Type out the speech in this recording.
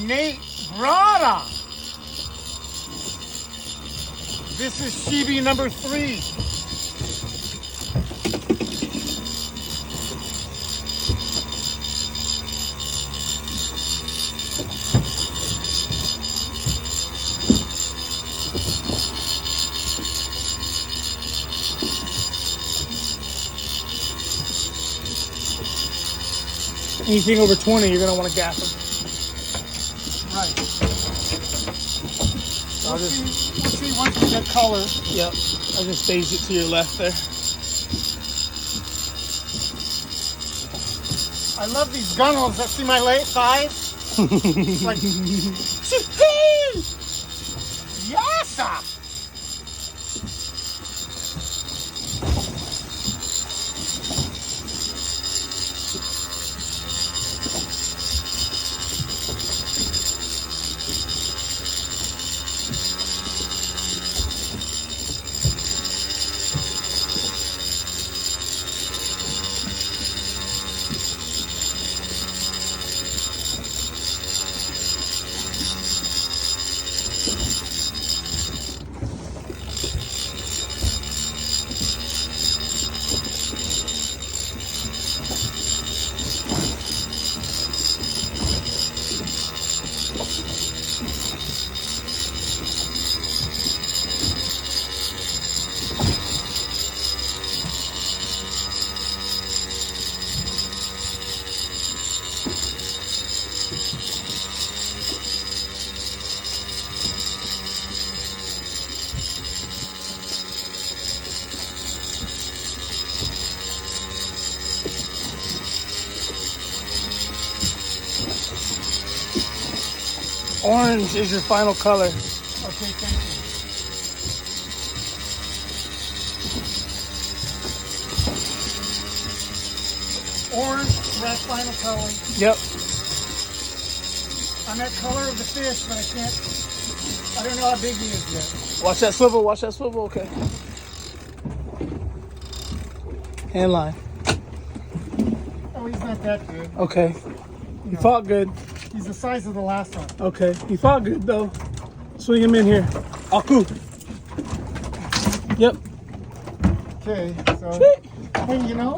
Nate Brada. This is CB number 3. Anything over 20, you're gonna want to gap them. Right. I'll We'll just, see once we get color. yep. I'll just phase it to your left there. I love these gunnels that see my late thighs. It's like, yes! Orange is your final color. Okay, thank you. Orange, red, final color. Yep. I'm that color of the fish, but I don't know how big he is yet. Watch that swivel. Watch that swivel. Okay. Hand line. Oh, he's not that good. Okay. You fought good. He's the size of the last one. Okay. You fought good though. Swing him in here. Aku. Yep. Okay, so, Sweet. hey, you know,